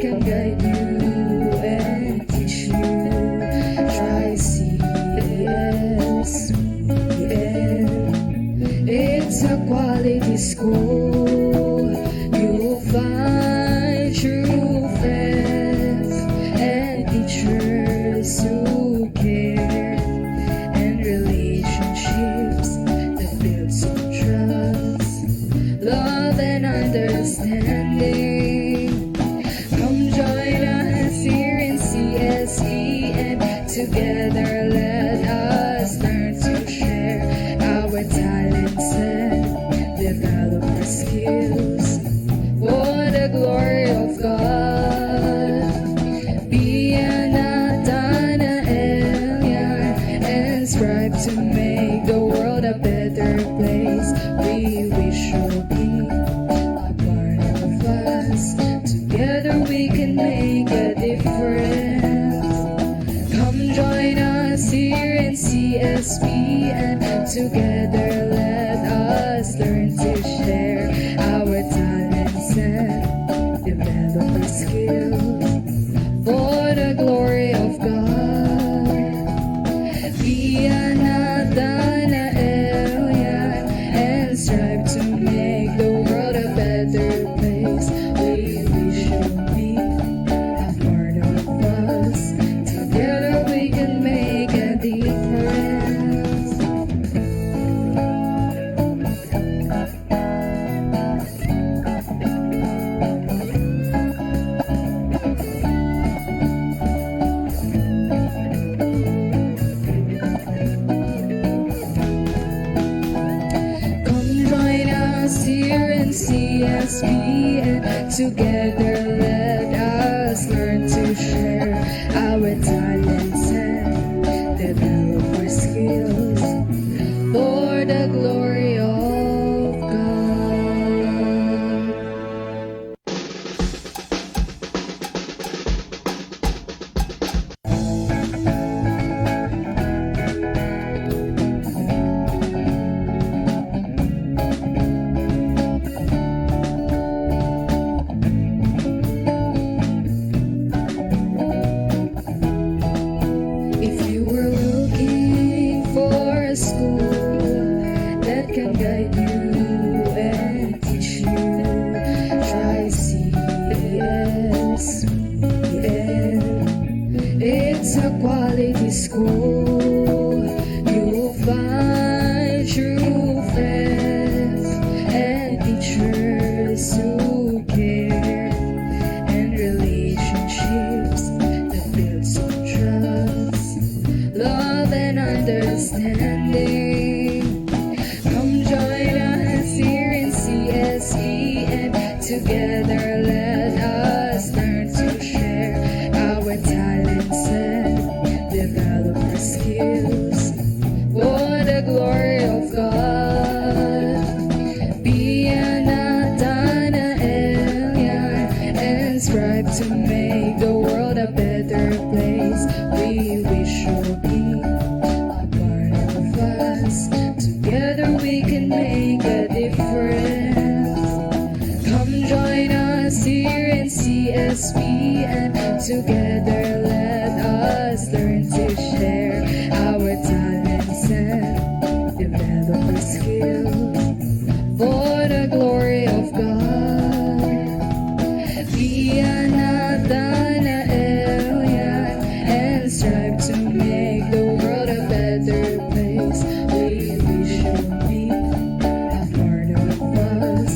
can guide you and teach you. Try CES. It's a quality school. You'll find true friends and teachers who care, and relationships that build some trust, love and understanding. Come join us here in CSE, and together let us learn to share our talents and develop our skills for the glory of God. Be an Nathanaelian and strive to make the world a better place. We wish you'll be a part of us. Together we can make a difference. Come join us here in CSP, and together let us learn to share our talents and develop our skills for the glory of God. Be a Nathanaelian and strive to make the world a better place. We wish you'll be a part of us. Together we can make a difference. Come join us here in CSP, and together let us learn to share our talents and develop our skills for the glory of God. If you were looking for a school that can guide you and teach you, try CES. It's a quality school. You'll find true friends and teachers who care, and relationships that build some trust, love and understanding. Come join us here in CSE, and together let us learn to share our talents and develop our skills for the glory of God. Be a Nathanaelian and strive to make the world a better place. We wish you'll be a part of us. Together we can make a difference. Come join us here in CSP, and together let us learn to share our talents and develop our skills for the glory of God. Be a Nathanaelian and strive to make the world a better place. We wish you'll be a part of us.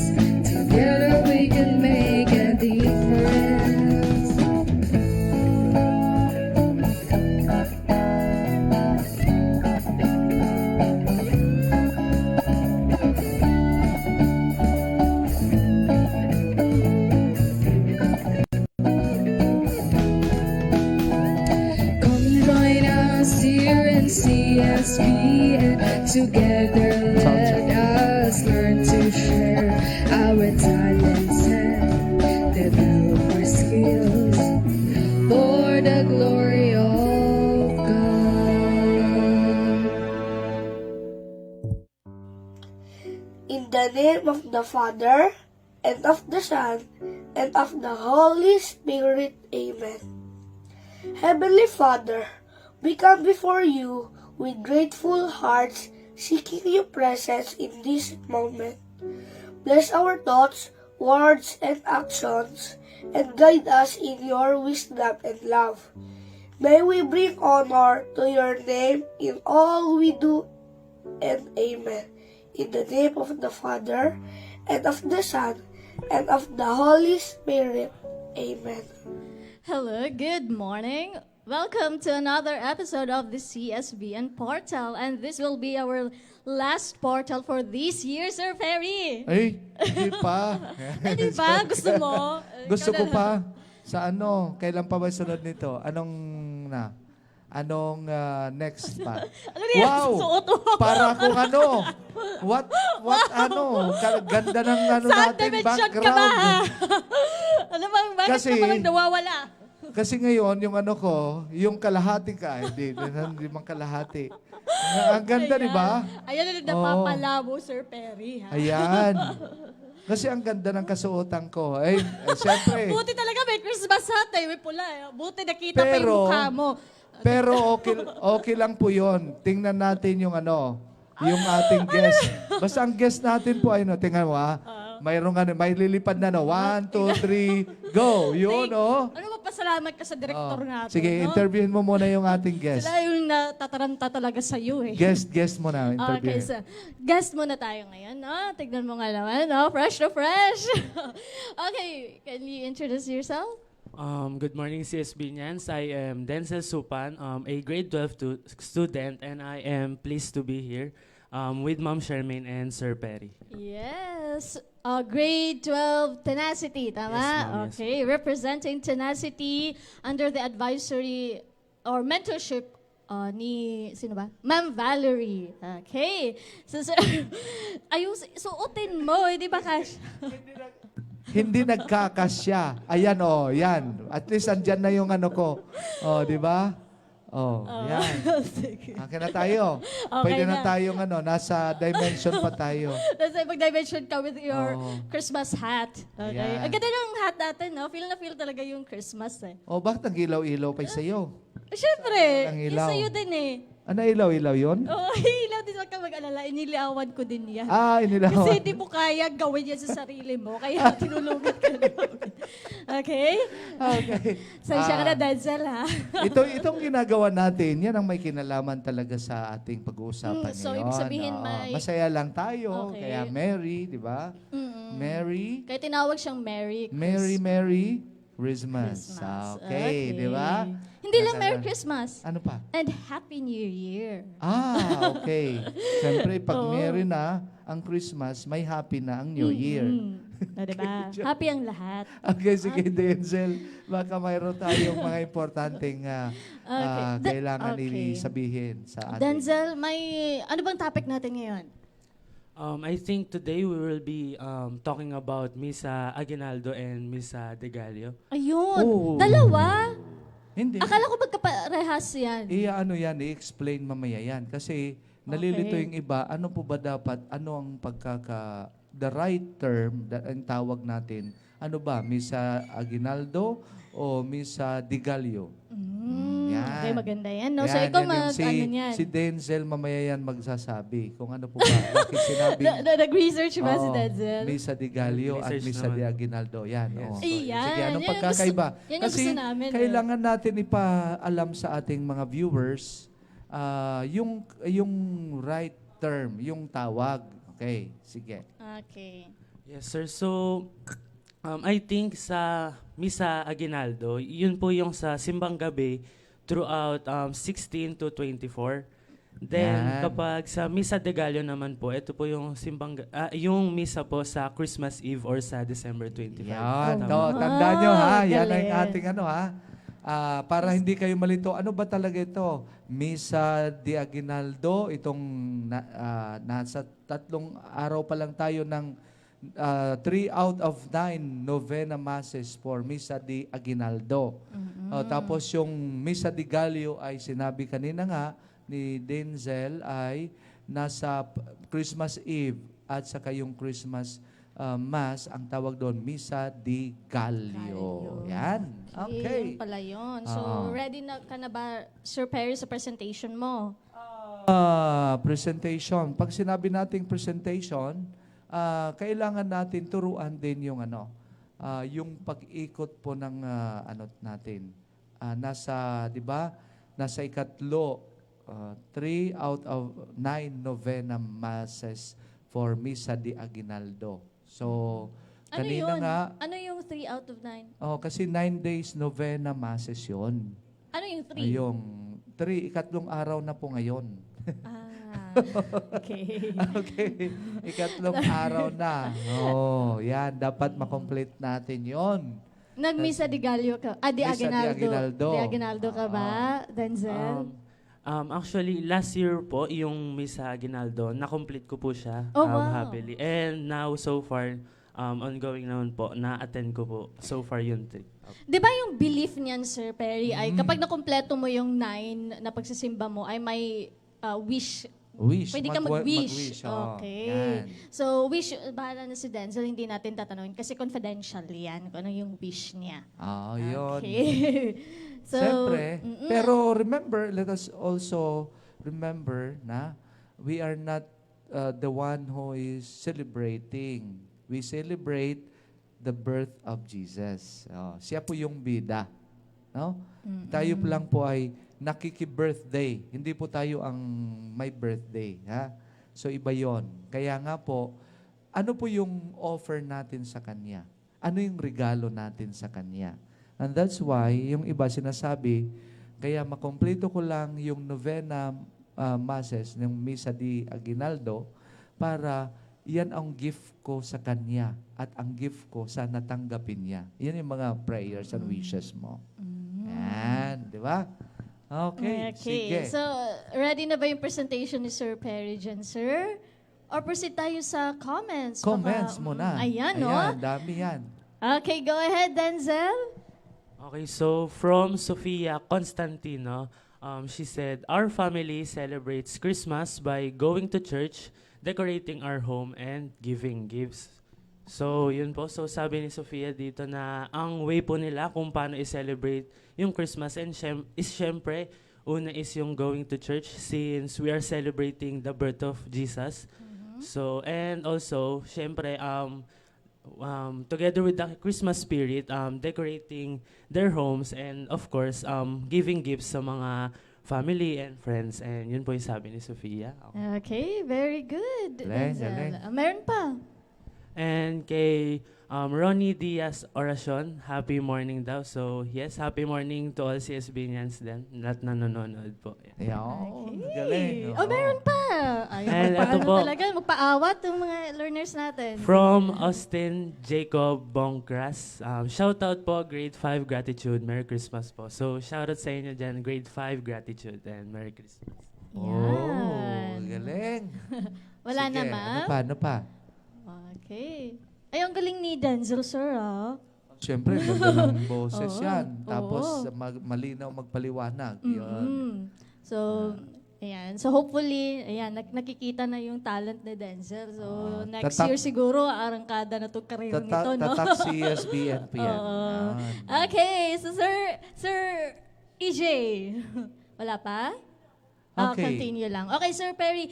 Together we can make a difference. Come join us here in CSP, and together let us learn to share our talents and develop our skills for the glory of God. In the name of the Father, and of the Son, and of the Holy Spirit. Amen. Heavenly Father, we come before you with grateful hearts, seeking your presence in this moment. Bless our thoughts, words, and actions, and guide us in your wisdom and love. May we bring honor to your name in all we do, and amen. In the name of the Father, and of the Son, and of the Holy Spirit. Amen. Hello, good morning. Welcome to another episode of the CSBN Portal, and this will be our last portal for this year, Sir Ferry. Ay, hindi pa. Di ba? Gusto mo? Gusto Ikaw ko na- pa. Sa ano? Kailan pa ba sunod nito? Anong next pa? Ano yan? Wow! Suot mo. Para akong ano? What Ganda ng ano Saan natin dimension ka ba? background. Ano bang, bakit Kasi- ka parang nawawala? Kasi ngayon, yung ano ko, yung kalahati ka. Hindi man kalahati. Ang ganda, di ba? Ayan na napapalabo, Sir Perry. Ha? Ayan. Kasi ang ganda ng kasuotan ko. Siyempre. Buti talaga may Christmas hat eh, may pula eh. Buti nakita pa yung Pero, mukha mo. pero okay lang po yon. Tingnan natin yung ano, yung ating guest. Basta ang guest natin po ay, no, tingnan mo mayroong ano, may lilipad na, no. 1, 2, 3, go. Yun, oh. Ano ba pasalamat ka sa direktor natin? Sige, no? interviewin mo muna yung ating guest. Sila yung natataranta talaga sa iyo eh. Guest mo na, Okay, interviewin. so guest muna tayo ngayon, no? Tignan mo nga naman, no? Fresh to fresh. Okay, can you introduce yourself? Good morning, CSB Nyans. I am Denzel Supan, a grade 12 student, and I am pleased to be here with Ma'am Charmaine and Sir Perry. Yes. Grade 12 Tenacity, tama? Yes, ma'am, yes, Okay, representing Tenacity under the advisory or mentorship ni, sino ba? Ma'am Valerie. Okay. So, sir, suotin mo, hindi ba Cash? Hindi nagkakasya. Ayan, oh, yan. At least andyan na yung ano ko. Oh, di ba? Oh, yan. Sige. Akin na tayo. Okay Pwede na na. tayong ano, nasa dimension pa tayo. Tapos mag-dimension ka with your Oo. Christmas hat. Okay. Ayan. Ang ganda ng hat natin, no? Feel na feel talaga yung Christmas eh. Oh, bakit ang ilaw-ilaw pa sa'yo? Siyempre, Ang yung ilaw. sa'yo din eh. Ano ilaw-ilaw yun? Oo, ilaw din, wag ka mag-alala. Inilawan ko din yan. Inilaw. Kasi hindi mo kaya gawin yan sa sarili mo, kaya tinulugan ka na. Okay? Okay. Sensya ka na, Denzel, ha? Itong ginagawa natin, yan ang may kinalaman talaga sa ating pag-uusapan So, ngayon. ibig sabihin, Oo. may- Masaya lang tayo. Okay. Kaya Mary, di ba? Mary, Kaya tinawag siyang Merry Merry Christmas. Christmas. Okay, di ba? Hindi lang Merry Christmas. Ano pa? And Happy New Year. Okay. Siyempre, pag Oo. Mary na ang Christmas, may happy na ang New Year. Diba? Happy ang lahat. Okay, sige, Denzel. Baka mayroon tayong mga importanteng kailangan okay. sabihin sa atin. Denzel, may ano bang topic natin ngayon? I think today we will be talking about Misa Aguinaldo and Misa De Gallo. Ayun. Oo. Dalawa? Hindi. Akala ko magkaparehas yan. Ano yan, i-explain mamaya yan. Kasi nalilito yung iba, ano po ba dapat, ano ang the right term, ang tawag natin, ano ba, Misa Aguinaldo o Misa De Gallo? Yan. Okay, maganda yan. No? So, Yan, ikaw yan yung ano yan? si Denzel mamaya yan magsasabi kung ano po ba, bakit sinabi Nag-research ba si Oo, Denzel? Misa De Gallo at Research Misa naman. De Aguinaldo. Yan. Yes. oo. Iyan. Sige, anong Yan yung pagkakaiba? gusto- yan yung Kasi gusto namin, eh. kailangan natin ipaalam sa ating mga viewers yung right term, yung tawag. Okay, sige. Okay. Yes, sir. So, I think sa Misa Aguinaldo, yun po yung sa simbang gabi throughout 16 to 24. Then, Yan. kapag sa Misa de Gallo naman po, ito po yung yung misa po sa Christmas Eve or sa December 25. Yan. Tama. To, tandaan nyo ha. Yan galing. ang ating ano ha. Para hindi kayo malito, ano ba talaga ito? Misa de Aguinaldo, itong nasa 3 araw pa lang tayo ng 3 out of 9 novena masses for Misa de Aguinaldo. Tapos yung Misa de Gallo ay sinabi kanina nga ni Denzel ay nasa Christmas Eve at saka yung Christmas Mass, ang tawag doon, Misa di Gallio. Gallio. Yan. Okay. Yun pala yun. So, Oo. ready na ka na ba, Sir Perry, sa presentation mo? Presentation. Pag sinabi nating presentation, kailangan natin turuan din yung yung pag-ikot po ng ano natin. Nasa, 'di ba? Nasa ikatlo, 3 out of 9 novena masses for Misa di Aguinaldo. So, Ano kanina yun? nga, Ano yung 3 out of 9? kasi 9 days novena masses 'yon. Ano yung 3? Yung 3, ikatlong araw na po ngayon. Okay. Okay. Ikatlong araw na. Yan. Dapat makomplete natin yon. Nag-Misa di Gallo ka? Di Misa di Aguinaldo. Aguinaldo. Di Aguinaldo ka ba, Denzel? Actually, last year po, yung Misa Aguinaldo, na-complete ko po siya Oh, wow. happily. And now, so far, ongoing naman po, na-attend ko po. So far, yun. Di ba yung belief niyan, Sir Perry, ay kapag nakumpleto mo yung 9 na pagsisimba mo, ay may wish. Wish. Pwede ka mag-wish. Oo. Okay. Yan. So, wish, bahala na si Denzel, hindi natin tatanungin kasi confidential yan kung ano yung wish niya. Yun. Okay. So, Siyempre. Pero remember, let us also remember na we are not the one who is celebrating. We celebrate the birth of Jesus. Siya po yung bida. No? Tayo po lang po ay nakiki-birthday. Hindi po tayo ang may birthday. Ha? So iba yon. Kaya nga po, ano po yung offer natin sa Kanya? Ano yung regalo natin sa Kanya? And that's why, yung iba sinasabi, kaya makompleto ko lang yung novena masses ng Misa di Aguinaldo para yan ang gift ko sa Kanya at ang gift ko sana tanggapin niya. Yan yung mga prayers and wishes mo. Yan, di ba? Okay, sige. So, ready na ba yung presentation ni Sir Perry dyan, sir? Or proceed tayo sa comments? Comments muna. Ayan, no? Ayan, dami yan. Okay, go ahead, Denzel. Okay, so from Sofia Constantino, she said, our family celebrates Christmas by going to church, decorating our home, and giving gifts. So, yun po. So, sabi ni Sofia dito na ang way po nila kung paano i-celebrate yung Christmas is syempre, una is yung going to church since we are celebrating the birth of Jesus. So, and also, syempre, together with the Christmas spirit, decorating their homes and of course, giving gifts sa mga family and friends. And yun po yung sabi ni Sofia. Okay, very good, Galing, Denzel. galing. Meron pa. And kay Ronnie Diaz Oracion, happy morning daw. So, yes, happy morning to all CSBians din. Lahat na nanonood po. Yeah. Ayan, galing. Meron pa. Ay, And ito po. talaga, magpaawat yung mga learners natin. From Austin Jacob Bongcras, shout out po, grade 5 gratitude. Merry Christmas po. So, shout out sa inyo dyan, grade 5 gratitude and Merry Christmas. Yan. Galing. Wala Sige, naman. Ano pa? Okay. Ay, ang galing ni Denzel, sir, ah. Siyempre, ganda ng boses Oo, yan. Tapos, oo. malinaw magpaliwanag. Yun. So, ayan. So, hopefully, ayan, nakikita na yung talent ni Denzel. So, next Tatak- year siguro, arangkada na itong karir nito, no? Tatak CSBNP yan. Oo. Yan. Okay, so Sir EJ. Wala pa? Okay. Continue lang. Okay, Sir Perry,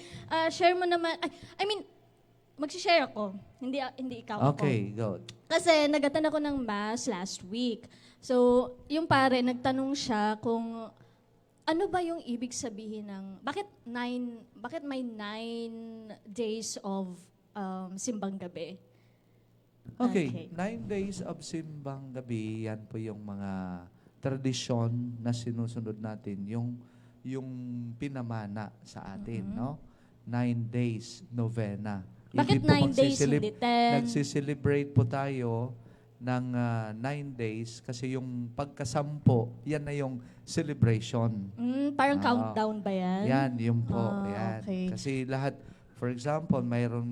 share mo naman. I mean, mag-share ako. Hindi ikaw. Okay, go. Kasi nag-attend ako ng mass last week. So, yung pare, nagtanong siya kung ano ba yung ibig sabihin ng, bakit may 9 days of simbang gabi? Okay, 9 days of simbang gabi, yan po yung mga tradisyon na sinusunod natin, yung pinamana sa atin, no? 9 days novena. Bakit 9 days, hindi 10? Nagsiselebrate po tayo ng 9 days kasi yung pagkasampo, yan na yung celebration. Parang countdown ba yan? Yan, yun po. Yan. Okay. Kasi lahat, for example, mayroong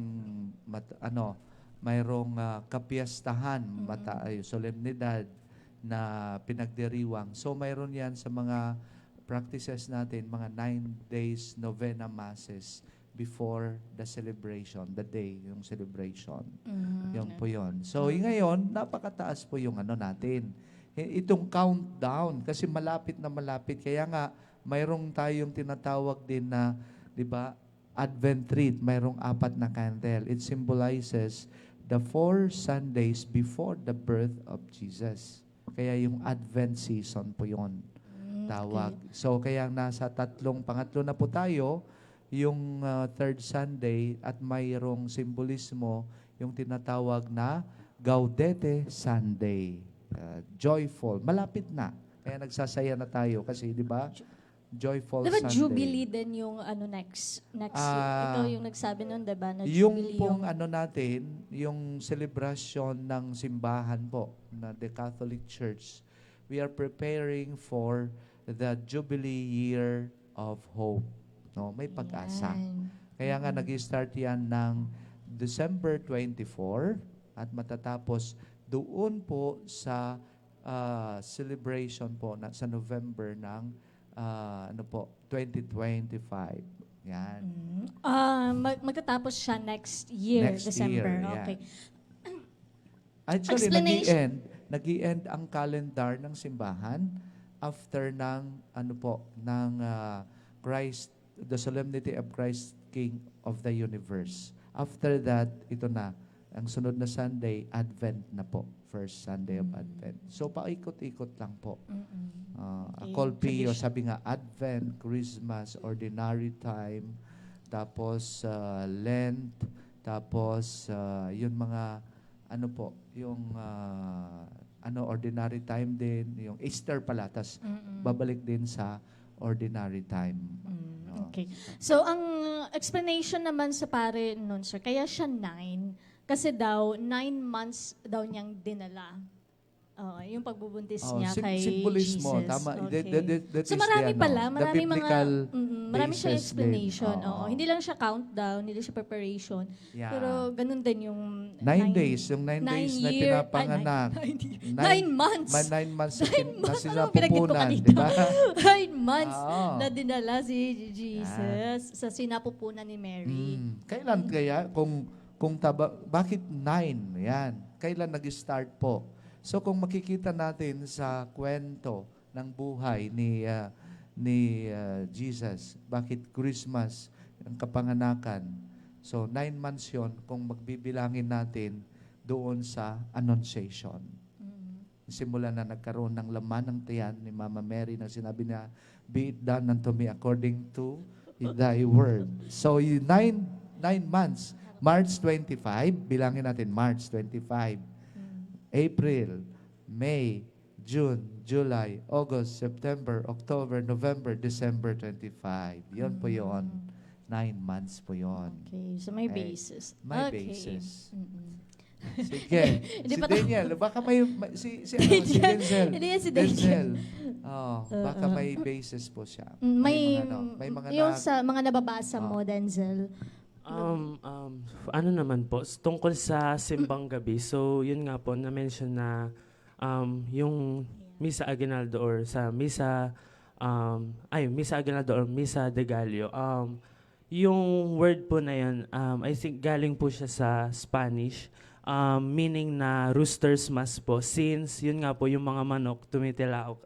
kapiyastahan, solemnidad na pinagdiriwang. So mayroon yan sa mga practices natin, mga 9 days novena masses before the celebration, the day, yung celebration. Mm. Yun po yun. So, ngayon, napakataas po yung ano natin. Itong countdown, kasi malapit na malapit. Kaya nga, mayroong tayong tinatawag din na, di ba, Advent wreath, mayroong 4 na candle. It symbolizes the 4 Sundays before the birth of Jesus. Kaya yung Advent season po yun, tawag. So, kaya nasa pangatlo na po tayo, yung third Sunday, at mayroong simbolismo, yung tinatawag na Gaudete Sunday. Joyful. Malapit na. Kaya nagsasaya na tayo kasi, di ba? Joyful Diba Sunday. Jubilee din yung next year? Ikaw yung nagsabi nun, diba? Na Yung Jubilee pong natin, yung celebration ng simbahan po, na the Catholic Church, we are preparing for the Jubilee Year of Hope. No, may pag-asa. Yan. Kaya nga nag-start yan ng December 24 at matatapos doon po sa celebration po sa November ng 2025. Yan. Magtatapos siya next year, Next December. year, yeah. Okay. Actually, Explanation. nag-i-end ang calendar ng simbahan after ng Christ, the solemnity of Christ King of the universe. After that, ito na, ang sunod na Sunday, Advent na po. First Sunday of Advent. So, paikot-ikot lang po. Okay. Call Pio, sabi nga, Advent, Christmas, Ordinary Time, tapos Lent, tapos yung mga, yung Ordinary Time din, yung Easter pala, tapos babalik din sa Ordinary Time. No? Okay. So, ang explanation naman sa pare nun, sir, kaya siya 9, kasi daw, 9 months daw niyang dinala. Yung pagbubuntis niya kay Symbolismo, Jesus. tama. Okay. That So is marami the, pala, the marami biblical marami siyang basis explanation. din. Oo. Hindi lang siya countdown, hindi lang siya preparation. Yeah. Pero ganun din yung 9 days, yung 9 days na pinapanganak. 9 months. 9 months na Ano pinagkit ko sinapupunan, kanina? di ba? 9 months Oo. na dinala si Jesus sa sinapupunan ni Mary. Kailan kaya? Bakit 9? Yan. Kailan nag-start po? So kung makikita natin sa kwento ng buhay ni Jesus, bakit Christmas, ang kapanganakan. So 9 months yon kung magbibilangin natin doon sa Annunciation. Simula na nagkaroon ng laman ng tiyan ni Mama Mary na sinabi niya, be it done unto me according to thy word. So 9 months, March 25, bilangin natin March 25, April, May, June, July, August, September, October, November, December 25. Yun po yun. 9 months po yun. Okay, so may Okay. basis. May Okay. basis. Mm-mm. Sige. Hindi Si pa Daniel, baka si Denzel. Hindi yan si Daniel. Baka may basis po siya. May mga yung sa mga nababasa mo, Oh. Denzel. Ano naman po, tungkol sa simbang gabi. So, yun nga po, na-mention na yung Misa Aguinaldo or sa Misa, Misa Aguinaldo or Misa de Gallo, yung word po na yun, I think galing po siya sa Spanish, meaning na rooster's mass po, since yun nga po, yung mga manok tumitilaok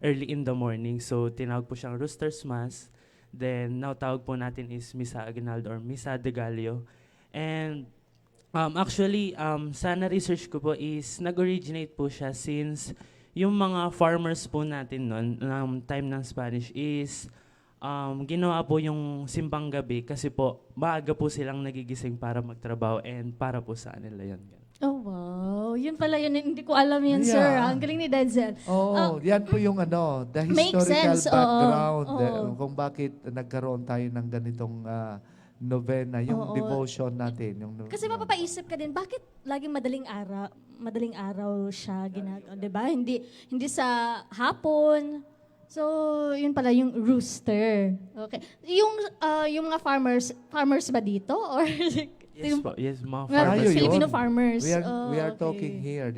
early in the morning. So, tinawag po siyang rooster's mass. Then, now tawag po natin is Misa Aguinaldo or Misa de Gallo. And actually, sa na-research ko po is nag-originate po siya since yung mga farmers po natin noon, ng time ng Spanish is ginawa po yung simbang gabi kasi po maaga po silang nagigising para magtrabaho and para po sa kanila yun. Oh, wow. Yun pala yun. Hindi ko alam yan, Yeah. sir. Ang galing ni Denzel. Yan po yung the Make historical sense, oo. background Oo. kung bakit nagkaroon tayo ng ganitong novena, yung Oo. devotion natin. Kasi mapapaisip ka din, bakit laging madaling araw siya ginagawa, 'di ba? Hindi sa hapon. So, yun pala yung rooster. Okay. Yung mga farmers ba dito or Yes po, yes, mga Nga, farmers. Tayo Filipino yun. farmers. We are Okay. talking here,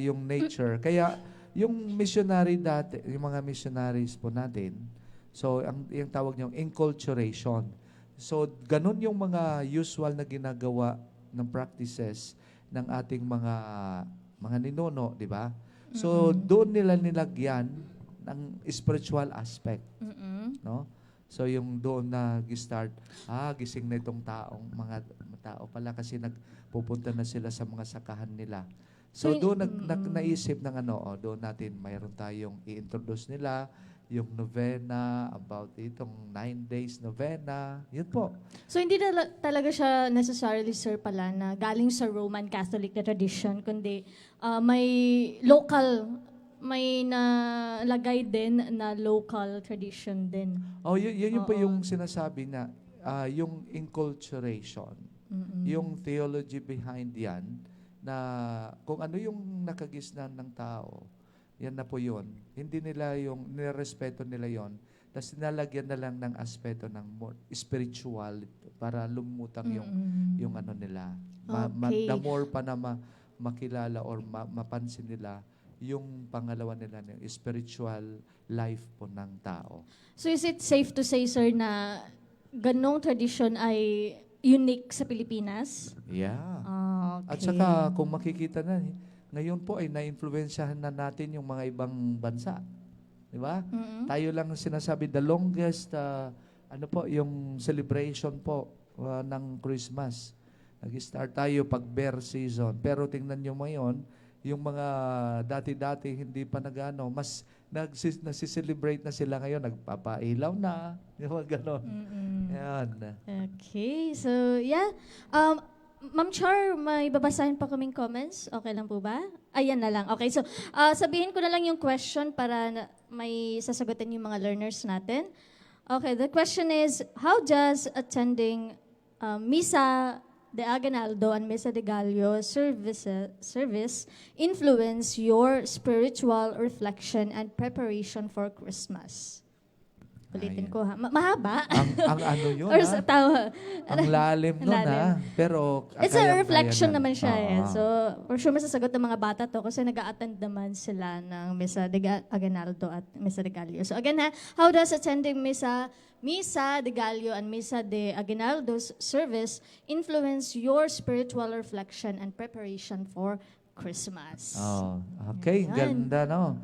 yung nature. Kaya yung missionary dati, yung mga missionaries po natin, so yung tawag niyong enculturation. So, ganun yung mga usual na ginagawa ng practices ng ating mga ninuno, di ba? So, doon nila nilagyan ng spiritual aspect, no? So, yung doon nag-start, gising na itong mga tao pala kasi nagpupunta na sila sa mga sakahan nila. So, doon naisip ng doon natin, mayroon tayong i-introduce nila, yung novena, about itong 9 days novena. Yun po. So hindi talaga siya necessarily, sir, pala na galing sa Roman Catholic na tradition, kundi may nalagay din na local tradition din. Yun po yung sinasabi na yung inculturation, yung theology behind yan, na kung ano yung nakagisnan ng tao, yan na po yun. Hindi nila nirespeto nila yon. Tapos nalagyan na lang ng aspeto ng more spiritual para lumutang yung ano nila. The more pa na makilala or mapansin nila yung pangalawa nila, yung spiritual life po ng tao. So is it safe to say, sir, na ganong tradition ay unique sa Pilipinas? Yeah. Okay. At saka kung makikita na, ngayon po ay na-influensyahan na natin yung mga ibang bansa. Di ba? Tayo lang sinasabi, the longest, yung celebration po ng Christmas. Nag-start tayo pag bear season. Pero tingnan nyo ngayon, yung mga dati-dati hindi pa mas nasi-celebrate na sila ngayon, nagpapailaw na, yung mga ganon. Yan. Okay, so yeah. Ma'am Char, may babasahin pa kaming comments. Okay lang po ba? Ayan na lang. Okay, so sabihin ko na lang yung question para may sasagutin yung mga learners natin. Okay, the question is, how does attending Misa de Aguinaldo and Misa de Gallo service influence your spiritual reflection and preparation for Christmas? Ulitin ko ha. Mahaba? ang ano yun, Or sa tawa? Ang lalim nun, Lalim. Pero It's a reflection na. naman siya eh. So, for sure masasagot ng mga bata to kasi nag-a-attend naman sila ng Misa de Aguinaldo at Misa de Gallo. So again how does attending Misa de Gallo and Misa de Aguinaldo's service influence your spiritual reflection and preparation for Christmas? Okay, Ayan. ganda, no?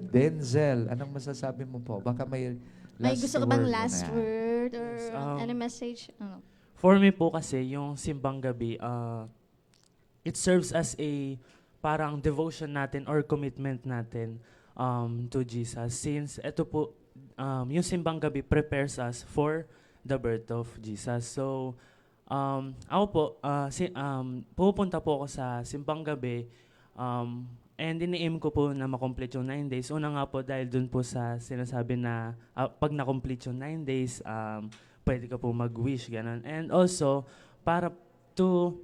Denzel, anong masasabi mo po? Baka may May gusto ka bang word last na. word or Yes, any message? Ano? For me po kasi, yung simbang gabi, it serves as a parang devotion natin or commitment natin to Jesus. Since ito po, yung simbang gabi prepares us for the birth of Jesus. So, ako po, pupunta po ako sa simbang gabi and ini-aim ko po na makomplete yung 9 days. Una nga po dahil dun po sa sinasabi na pag na-complete yung 9 days, pwede ka po mag-wish, ganun. And also, para to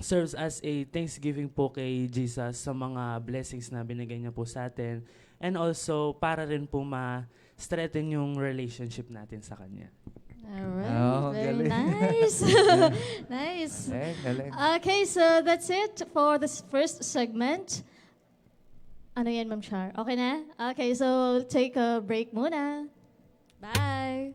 serves as a thanksgiving po kay Jesus sa mga blessings na binigay niya po sa atin. And also, para rin po ma-strengthen yung relationship natin sa Kanya. Alright, very galing. nice. Nice. Galing. Okay, so that's it for this first segment. Ano yan, Ma'am Char? Okay na? Okay, so take a break muna. Bye!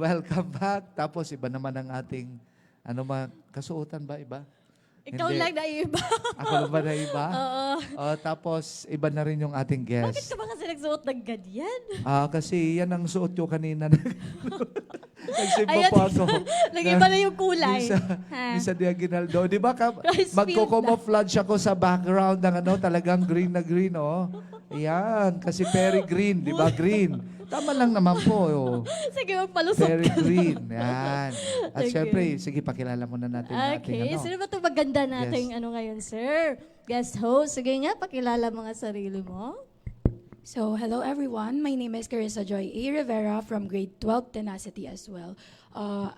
welcome back. Tapos iba naman ang ating, kasuotan ba iba? Ikaw Hindi. lang na iba. Ako lang ba na iba? Oo. Tapos iba na rin yung ating Bakit guest. ka ba kasi nagsuot ng ganyan? Kasi yan ang suot ko kanina. Nagsimba Ayan, po ako. nag-iba na yung kulay. Misa de Aguinaldo. Di ba Rice field magko-camouflage ako sa background ng talagang green na green, oh. Ayan, kasi Perry Green, di ba green? Tama lang naman po. Oh. Sige, magpalusot Very ka. green. Yan. At Sige. syempre, sige, pakilala muna natin yung ating Okay, sino ba ito maganda nating ngayon, sir? Guest host. Sige nga, pakilala mga sarili mo. So, hello everyone. My name is Carissa Joy A. Rivera from grade 12 Tenacity as well,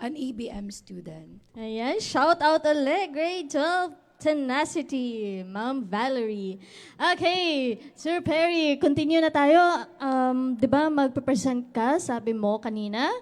an ABM student. Ayan, shout out ulit, grade 12 Tenacity, Ma'am Valerie. Okay, Sir Perry, continue na tayo. Di ba magpe-present ka, sabi mo kanina?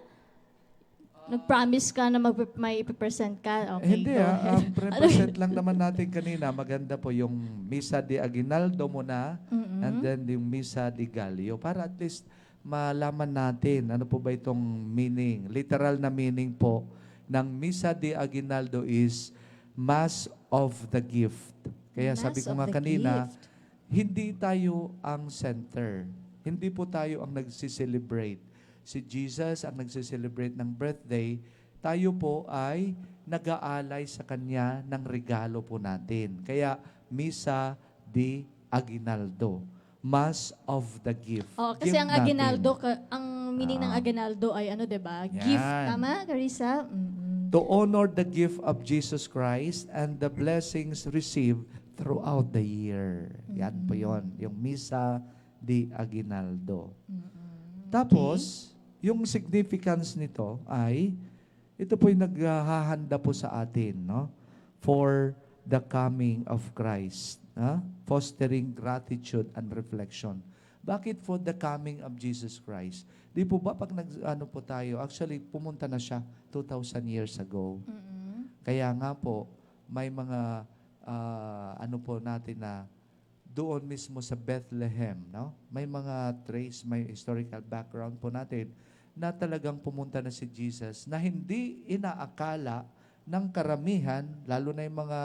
Nag-promise ka na may ipe-present ka. Okay, Hindi go ahead. ang present lang naman natin kanina, maganda po yung Misa de Aguinaldo muna, and then yung Misa de Gallo, para at least malaman natin ano po ba itong meaning. Literal na meaning po ng Misa de Aguinaldo is Mass of the Gift. Kaya sabi Mass ko of nga the kanina, gift. hindi tayo ang center. Hindi po tayo ang nagsiselebrate. Si Jesus ang nagsiselebrate ng birthday. Tayo po ay nag-aalay sa Kanya ng regalo po natin. Kaya, Misa de Aguinaldo. Mass of the Gift. Oh, kasi Gift ang natin. aguinaldo, ang meaning ng aguinaldo ay ano, 'di ba? Yan. Gift, tama, Carissa? To honor the gift of Jesus Christ and the blessings received throughout the year. Yan po yun. Yung Misa de Aguinaldo. Tapos, yung significance nito ay, ito po yung naghahanda po sa atin, no? For the coming of Christ. Fostering gratitude and reflection. Bakit for the coming of Jesus Christ? Di po ba pag po tayo, actually pumunta na siya 2,000 years ago. Kaya nga po, may mga po natin na doon mismo sa Bethlehem, no? May mga trace, may historical background po natin na talagang pumunta na si Jesus na hindi inaakala ng karamihan, lalo na yung mga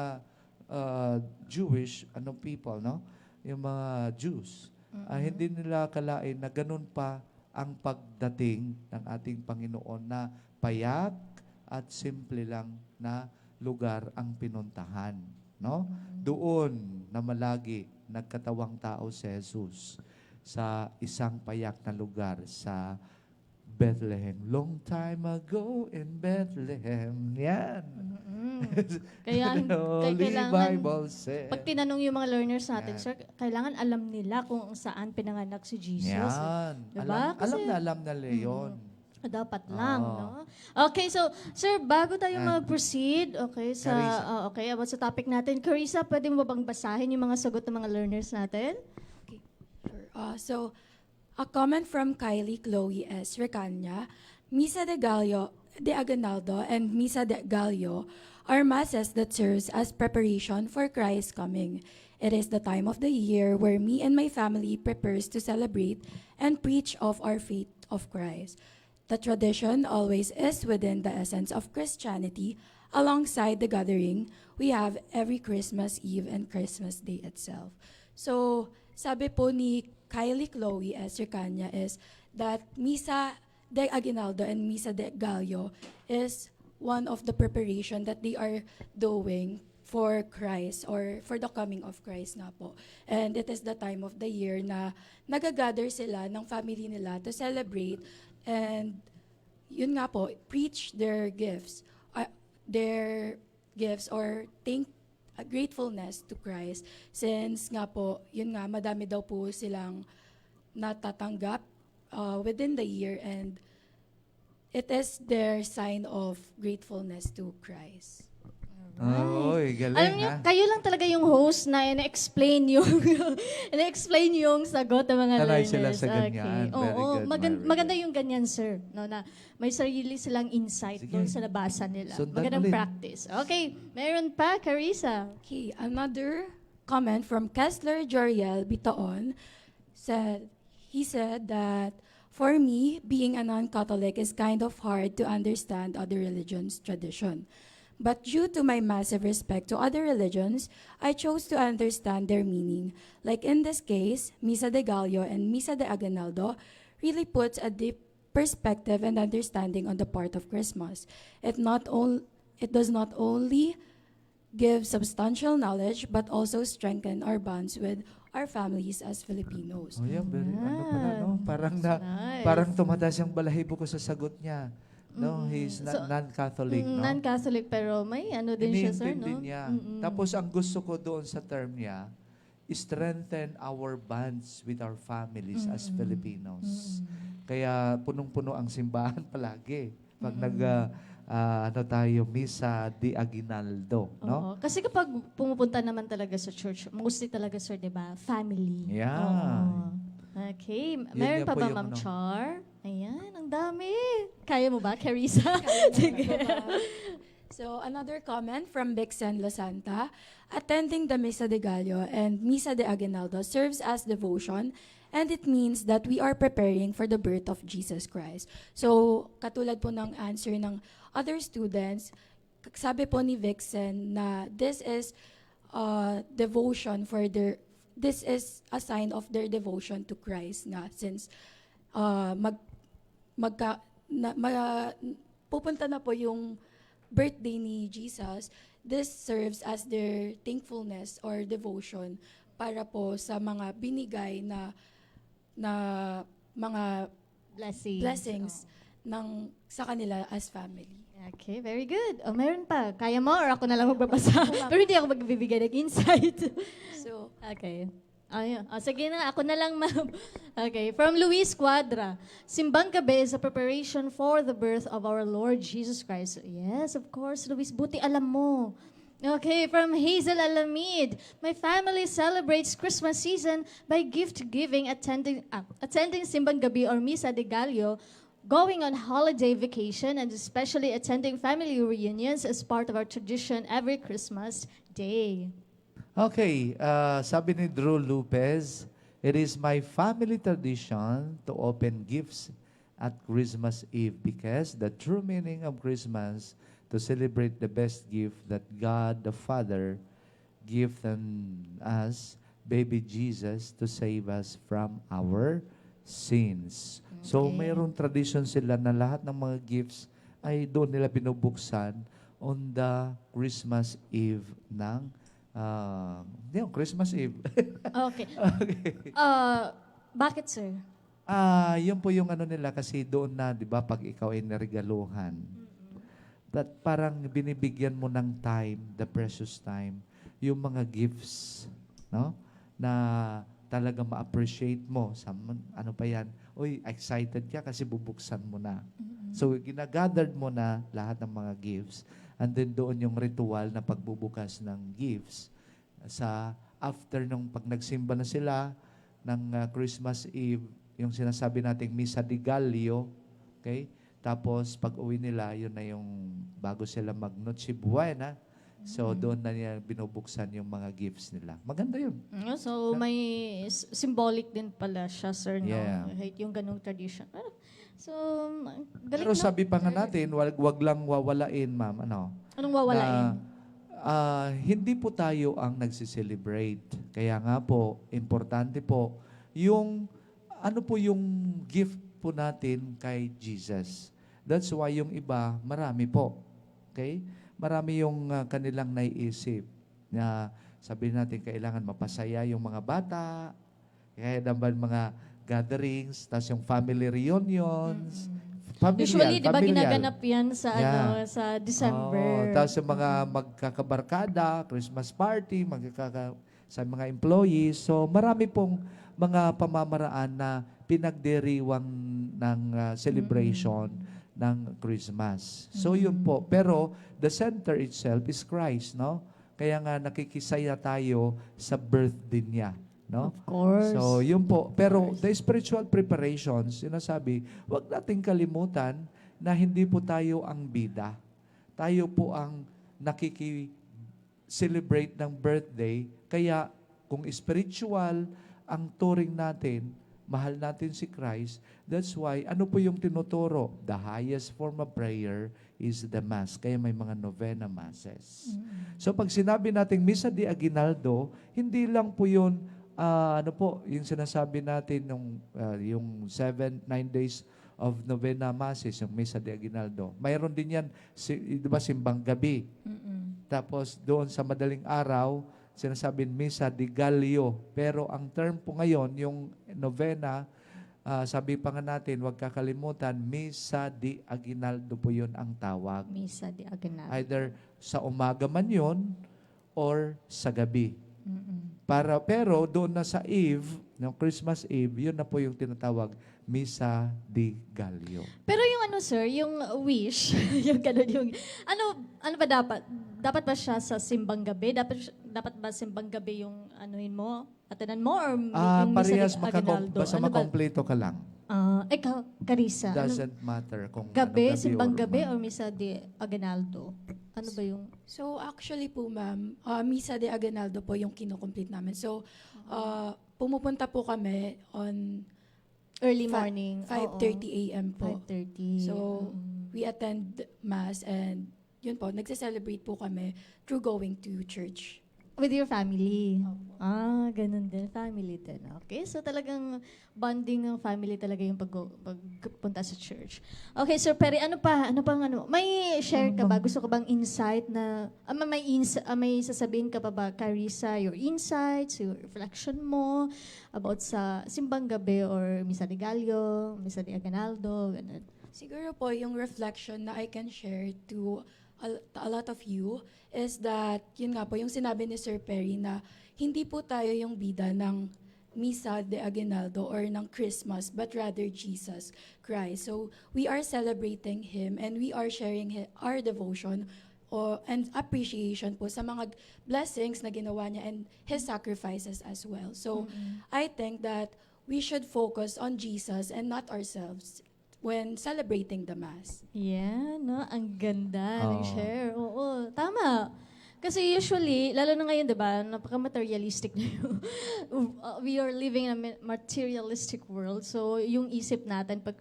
Jewish people, no? Yung mga Jews. Hindi nila akalain na ganun pa ang pagdating ng ating Panginoon na payak at simple lang na lugar ang pinuntahan, no? Doon na malagi nagkatawang tao si Jesus sa isang payak na lugar sa Bethlehem. Long time ago in Bethlehem. Yan. Kaya Holy kailangan, Bible says. pag tinanong yung mga learners natin, Yan. sir, kailangan alam nila kung saan pinanganak si Jesus. Yan. Diba? Alam na nila yun. Dapat lang, Oo. no? Okay, so, sir, bago tayo Yan. mag-proceed, okay, about sa topic natin, Carissa, pwede mo bang basahin yung mga sagot ng mga learners natin? Okay, sure. So, a comment from Kylie Chloe S. Recanya, Misa de Gallo, de Aguinaldo, and Misa de Gallo are masses that serves as preparation for Christ's coming. It is the time of the year where me and my family prepares to celebrate and preach of our faith of Christ. The tradition always is within the essence of Christianity. Alongside the gathering, we have every Christmas Eve and Christmas Day itself. So, sabi po ni Kylie Chloe S. Recanya is that Misa de Aguinaldo and Misa de Gallo is one of the preparation that they are doing for Christ or for the coming of Christ nga po. And it is the time of the year na nagagather sila ng family nila to celebrate and yun nga po, preach their gifts or thank gratefulness to Christ since nga po, yun nga, madami daw po silang natatanggap within the year and it is their sign of gratefulness to Christ. Oy, galing Alam niyo, ha. kayo lang talaga yung host na ina-explain yung sagot ng mga Sanay learners. sila sa ganyan. Okay. Very good, Marvin. Maganda yung ganyan, sir. No, na may sarili silang insight Sige. doon sa nabasa nila. Sundan Magandang ulit. practice. Okay, meron pa, Carissa. Okay, another comment from Kessler Joriel Bitaon he said that For me, being a non-Catholic is kind of hard to understand other religions' tradition. But due to my massive respect to other religions, I chose to understand their meaning. Like in this case, Misa de Gallo and Misa de Aguinaldo really puts a deep perspective and understanding on the part of Christmas. It does not only give substantial knowledge, but also strengthen our bonds with our families as Filipinos. Oh, yeah, very, ano pala, no? Parang Nice. parang tumataas yung balahibo ko sa sagot niya. No, he's So, non-Catholic, no? Non-Catholic pero may ano din siya, sir, Iniintindi no? niya. Tapos ang gusto ko doon sa term niya, strengthen our bonds with our families as Filipinos. Kaya punong-puno ang simbahan palagi. Pag ano tayo, Misa de Aguinaldo, no? Oo. Kasi kapag pumupunta naman talaga sa church, mostly talaga, sir, di ba? Family. Yeah. Oo. Okay. Meron yan pa po ba, yung Ma'am ano. Char? Ayan, ang dami. Kaya mo ba, Carissa? Sige. So, another comment from Vixen Losanta. Attending the Misa de Gallo and Misa de Aguinaldo serves as devotion, and it means that we are preparing for the birth of Jesus Christ. So, katulad po ng answer ng other students, sabi po ni Vixen na this is devotion for their, this is a sign of their devotion to Christ nga, since pupunta na po yung birthday ni Jesus. This serves as their thankfulness or devotion para po sa mga binigay na mga Blessings. blessings ng sa kanila as family. Okay, very good. O, meron pa. Kaya mo or ako na lang magbabasa? Pero hindi ako magbibigay ng insight. So, Okay. Ayun. Sige na, ako na lang, ma'am. Okay. From Luis Cuadra. Simbang gabi is a preparation for the birth of our Lord Jesus Christ. Yes, of course, Luis. Buti alam mo. Okay, from Hazel Alamid. My family celebrates Christmas season by gift giving, attending Simbang Gabi or Misa de Gallo, going on holiday vacation, and especially attending family reunions as part of our tradition every Christmas day. Okay, sabi ni Drew Lopez, it is my family tradition to open gifts at Christmas Eve because the true meaning of Christmas to celebrate the best gift that God the Father given us, baby Jesus, to save us from our sins. So Okay. mayroong tradition sila na lahat ng mga gifts ay doon nila binubuksan on the Christmas Eve ng yung Christmas Eve. Okay. Okay. Bakit, sir? Yun po yung ano nila kasi doon na, 'di ba, pag ikaw ay naregaluhan. That parang binibigyan mo ng time, the precious time, yung mga gifts, no? Na talaga ma-appreciate mo. Ano pa yan? Uy, excited ka kasi bubuksan mo na. So, ginagathered mo na lahat ng mga gifts. And then doon yung ritual na pagbubukas ng gifts. Sa after nung pag nagsimba na sila ng Christmas Eve, yung sinasabi nating Misa de Gallo, okay? Tapos pag uwi nila, yun na yung bago sila mag-Noche Buena. So doon na niya binubuksan yung mga gifts nila. Maganda yun. So, may symbolic din pala siya, sir, no? Yeah. Kahit yung ganung tradition. So, galing Pero na. sabi pa nga natin, wag lang wawalain, ma'am. Ano? Anong wawalain? Hindi po tayo ang nagsiselebrate. Kaya nga po, importante po, yung ano po yung gift po natin kay Jesus. That's why yung iba, marami po. Okay? Marami yung kanilang naiisip na sabihin natin kailangan mapasaya yung mga bata, kaya naman mga gatherings, tas yung family reunions. Usually, di ba familial. ginaganap yan sa, Yeah. sa December? Tapos yung mga magkakabarkada, Christmas party, sa mga employees. So marami pong mga pamamaraan na pinagdiriwang ng celebration ng Christmas. So yun po. Pero the center itself is Christ, no? Kaya nga nakikisaya tayo sa birthday niya, no? Of course. So, yun po. Pero the spiritual preparations, sinasabi, wag nating kalimutan na hindi po tayo ang bida. Tayo po ang nakiki-celebrate ng birthday. Kaya kung spiritual ang turing natin, mahal natin si Christ. That's why, ano po yung tinuturo? The highest form of prayer is the Mass. Kaya may mga novena Masses. So pag sinabi nating Misa de Aguinaldo, hindi lang po yun, ano po, yung sinasabi natin yung 9 days of novena Masses, yung Misa de Aguinaldo. Mayroon din yan, di ba, simbang gabi. Tapos doon sa madaling araw, sinasabi Misa de Gallo. Pero ang term po ngayon, yung novena, sabi pa nga natin, huwag kakalimutan, Misa de Aguinaldo po yun ang tawag. Misa de Aguinaldo. Either sa umaga man yun or sa gabi. Pero doon na sa Eve, no, Christmas Eve, yun na po yung tinatawag Misa de Gallo. Pero yung ano, sir, yung wish, yung ganun, yung, ano ba dapat? Dapat ba siya sa simbang gabi? Dapat ba simbang gabi yung anuhin mo? Atanan mo? Or yung Parehas, Misa de Aguinaldo? basta Ano ba? makompleto ka lang. Ikaw, Carissa. Doesn't matter kung Gabi, ano, simbang or gabi, umaga. or Misa de Aguinaldo? Ano ba yung... So actually po ma'am, Misa de Aguinaldo po yung kinocomplete namin. So pumupunta po kami on Early morning. 5:30 a.m. po. 5:30. So we attend Mass and yun po, nagse-celebrate po kami through going to church. With your family? Ganun din. Family din. Okay, so talagang bonding ng family talaga yung pagpunta sa church. Okay, Sir Perry, ano pa? May share ka ba? Gusto ka bang insight na, may sasabihin ka pa ba, Carissa, your insights, your reflection mo about sa simbang gabi or Misa de Gallo, Misa de Aguinaldo, ganun. Siguro po yung reflection na I can share to a lot of you is that, yun nga po, yung sinabi ni Sir Perry na hindi po tayo yung bida ng Misa de Aguinaldo or ng Christmas, but rather Jesus Christ. So we are celebrating Him and we are sharing our devotion and appreciation po sa mga blessings na ginawa niya and His sacrifices as well. So I think that we should focus on Jesus and not ourselves when celebrating the Mass. Yeah, no? Ang ganda ng Oo. share. Oo, tama. Kasi usually, lalo na ngayon, di ba, napaka-materialistic na yun. We are living in a materialistic world. So, yung isip natin pag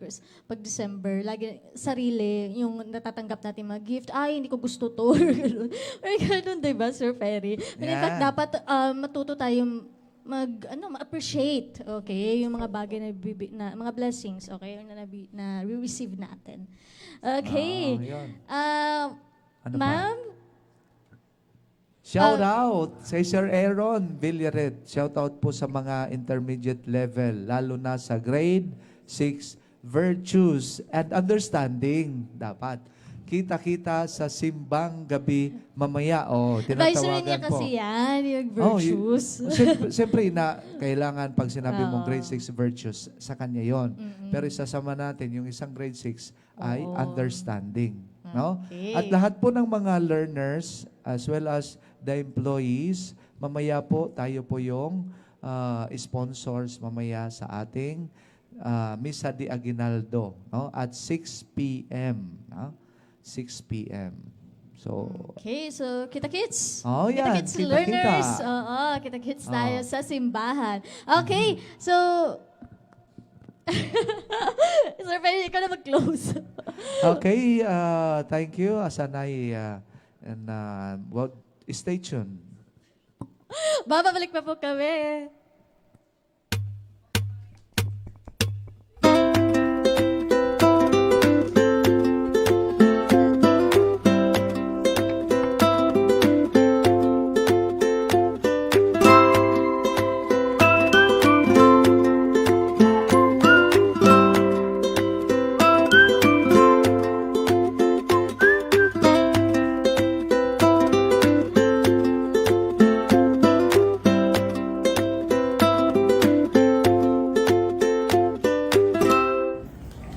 December, lagi sarili, yung natatanggap natin mga gift, ay, hindi ko gusto to. Or ganun, di ba, Sir Perry? But in fact, Yeah. dapat matuto tayong ma-appreciate, okay, yung mga bagay na mga blessings, okay, na re-receive natin. Okay. Yun. Ano pa? Ma'am, Shout out sa Sir Aaron Villaret. Shout out po sa mga intermediate level, lalo na sa grade 6, virtues and understanding. Dapat kita-kita sa simbang gabi mamaya. advisory niya Tinatawagan po. kasi yan, yung virtues. Siyempre, kailangan pag sinabi mong grade 6 virtues, sa kanya yon. Pero isasama natin, yung isang grade 6 ay Oo. understanding. No? Okay. At lahat po ng mga learners, as well as the employees, mamaya po, tayo po yung sponsors mamaya sa ating Misa de Aguinaldo, no? At 6 p.m. No? 6 p.m. So, Okay, so kita-kits. Oh, yan. Kita-kits Kita-kita. learners. Oo, kita-kits tayo sa simbahan. Okay, so... Sir Perry, ikaw na mag-close. okay, thank you, Asanay, and stay tuned. Babalik pa po kami.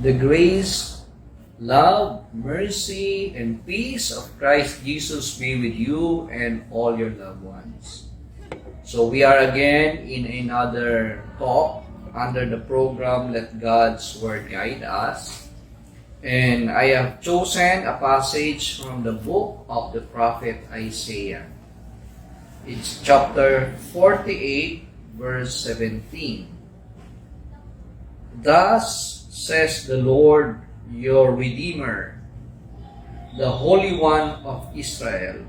The grace, love, mercy, and peace of Christ Jesus be with you and all your loved ones. So we are again in another talk under the program Let God's Word Guide Us. And I have chosen a passage from the book of the prophet Isaiah. It's chapter 48, verse 17. Thus says the Lord your Redeemer, the Holy One of Israel.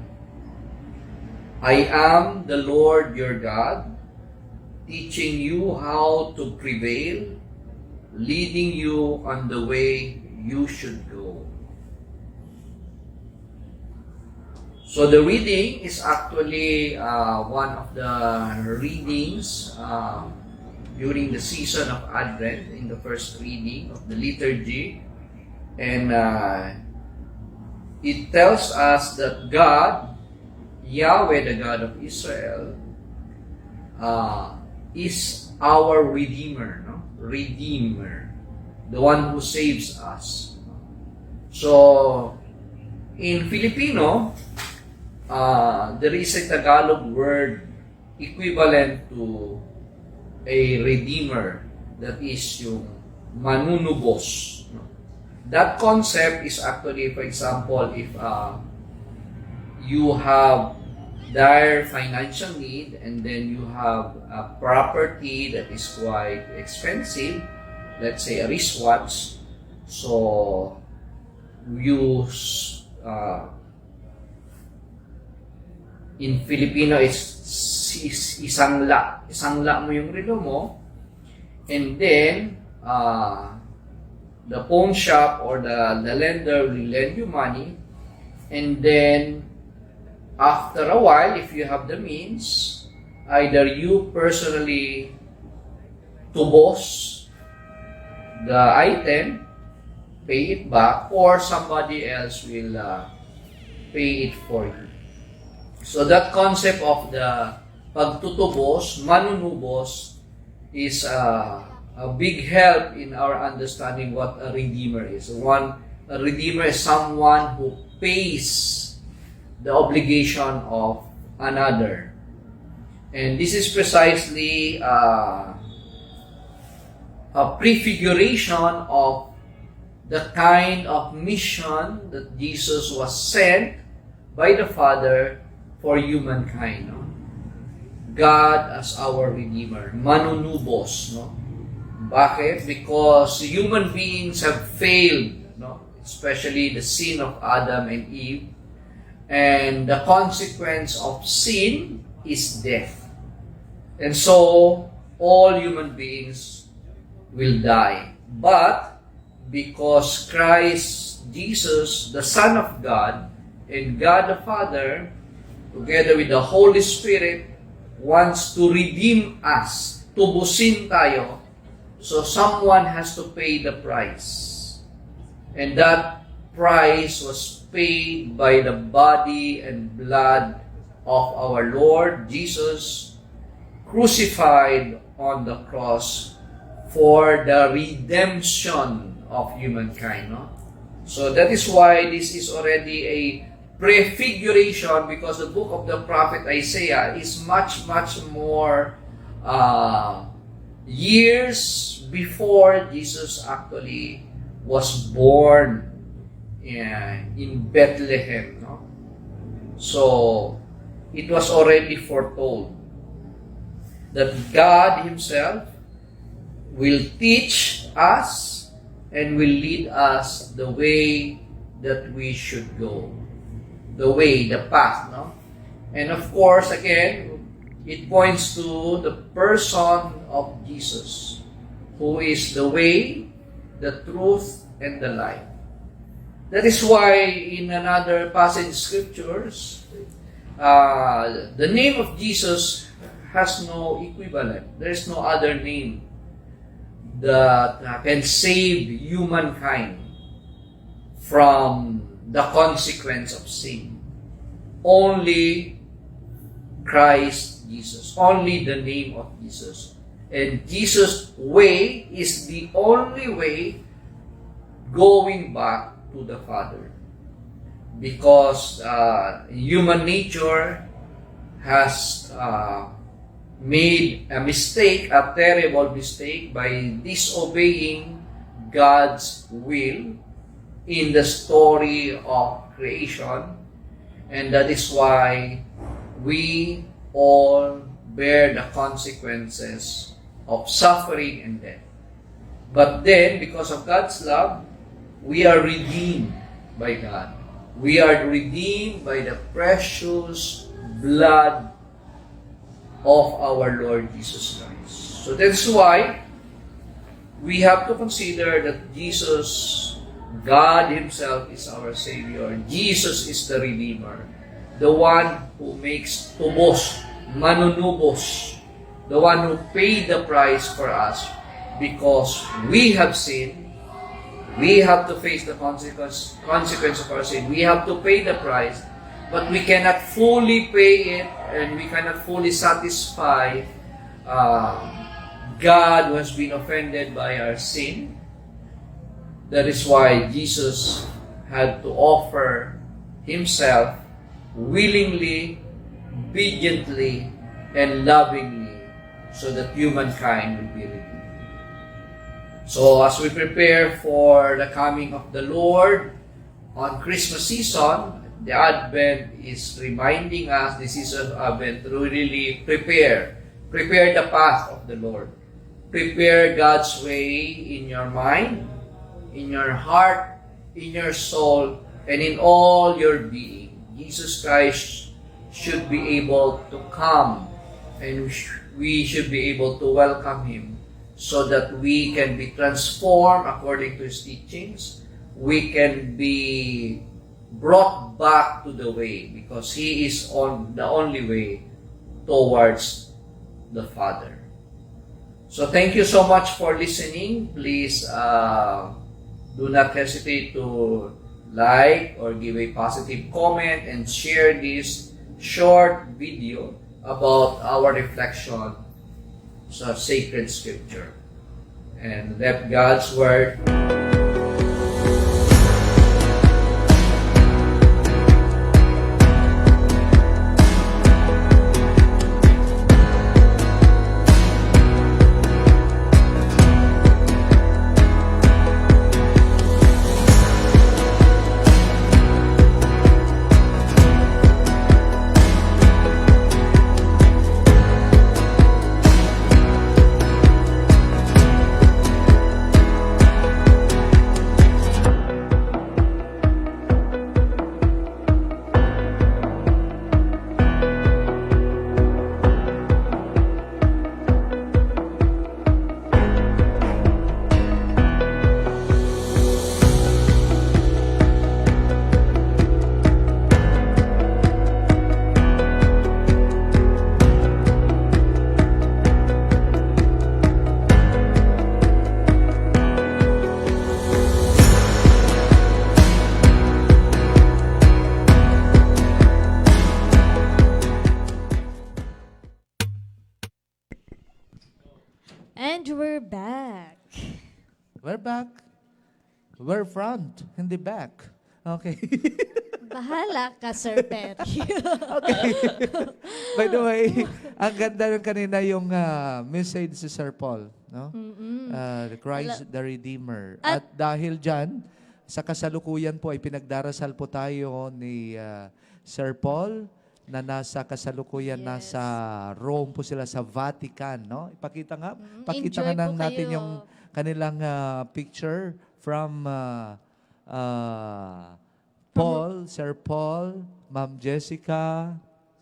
I am the Lord your God, teaching you how to prevail, leading you on the way you should go. So the reading is actually one of the readings during the season of Advent, in the first reading of the liturgy. And it tells us that God, Yahweh, the God of Israel, is our Redeemer, no? Redeemer, the one who saves us. So, in Filipino, there is a Tagalog word equivalent to a redeemer, that is yung manunubos. No? That concept is actually, for example, if you have dire financial need and then you have a property that is quite expensive, let's say a wristwatch, so you in Filipino it's isangla mo yung relo mo, and then the pawn shop or the lender will lend you money, and then after a while, if you have the means, either you personally tubos the item, pay it back, or somebody else will pay it for you. So that concept of the pagtutubos, manunubos, is a big help in our understanding what a redeemer is. A redeemer is someone who pays the obligation of another. And this is precisely a prefiguration of the kind of mission that Jesus was sent by the Father for humankind. No? God as our Redeemer, manunubos. No? Bakit? Because human beings have failed, no? Especially the sin of Adam and Eve. And the consequence of sin is death. And so, all human beings will die. But, because Christ Jesus, the Son of God, and God the Father, together with the Holy Spirit, wants to redeem us, tubusin tayo, so someone has to pay the price. And that price was paid by the body and blood of our Lord Jesus, crucified on the cross for the redemption of humankind. No? So that is why this is already a prefiguration, because the book of the prophet Isaiah is much more years before Jesus actually was born in Bethlehem. No? So, it was already foretold that God Himself will teach us and will lead us the way that we should go. The way, the path. No? And of course, again, it points to the person of Jesus, who is the way, the truth, and the life. That is why in another passage in scriptures, the name of Jesus has no equivalent. There is no other name that can save humankind from the consequence of sin. Only Christ Jesus. Only the name of Jesus. And Jesus' way is the only way going back to the Father. Because human nature has made a mistake, a terrible mistake, by disobeying God's will in the story of creation. And that is why we all bear the consequences of suffering and death. But then, because of God's love, we are redeemed by God. We are redeemed by the precious blood of our Lord Jesus Christ. So that's why we have to consider that Jesus, God Himself, is our Savior. Jesus is the Redeemer. The one who makes tubos, manunubos. The one who paid the price for us. Because we have sinned, we have to face the consequence of our sin. We have to pay the price, but we cannot fully pay it, and we cannot fully satisfy God who has been offended by our sin. That is why Jesus had to offer Himself willingly, obediently, and lovingly, so that humankind will be redeemed. So as we prepare for the coming of the Lord on Christmas season, the Advent is reminding us, the season of Advent, to really prepare the path of the Lord. Prepare God's way in your mind, in your heart, in your soul, and in all your being. Jesus Christ should be able to come, and we should be able to welcome Him, so that we can be transformed according to His teachings. We can be brought back to the way, because He is on the only way towards the Father. So thank you so much for listening. Please do not hesitate to like or give a positive comment and share this short video about our reflection sa sacred scripture. And let God's word And we're back. We're back. We're front, hindi back. Okay. Bahala ka, Sir Perry. Okay. By the way, ang ganda ng kanina yung message si Sir Paul, no? The Christ the Redeemer. At dahil dyan, sa kasalukuyan po ay pinagdarasal po tayo ni Sir Paul na nasa kasalukuyan, nasa Rome po sila sa Vatican, no? Ipakita nga, pakita nga Enjoy lang po natin kayo. yung kanilang picture from Paul, Sir Paul, Ma'am Jessica,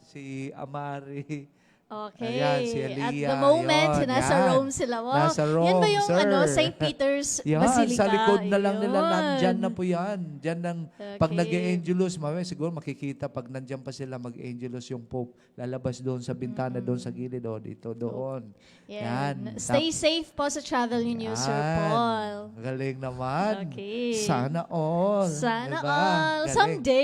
si Amari. Okay. Ayan, si At Elia. the moment, Yun, nasa yan. Rome sila. Wow. Nasa Rome, Yan ba yung sir. St. Peter's Yan, Basilica? sa likod na lang nila, Yun. nandyan na po yan. Diyan nang, pag Okay. nag-e-angelus, mamaya siguro makikita pag nandyan pa sila mag-angelus yung Pope, lalabas doon sa bintana, doon sa gilid, o dito, doon. Yan. Stay safe po sa travel ninyo, Sir Paul. Galing naman. Okay. Sana all. Sana Diba? all. Galing.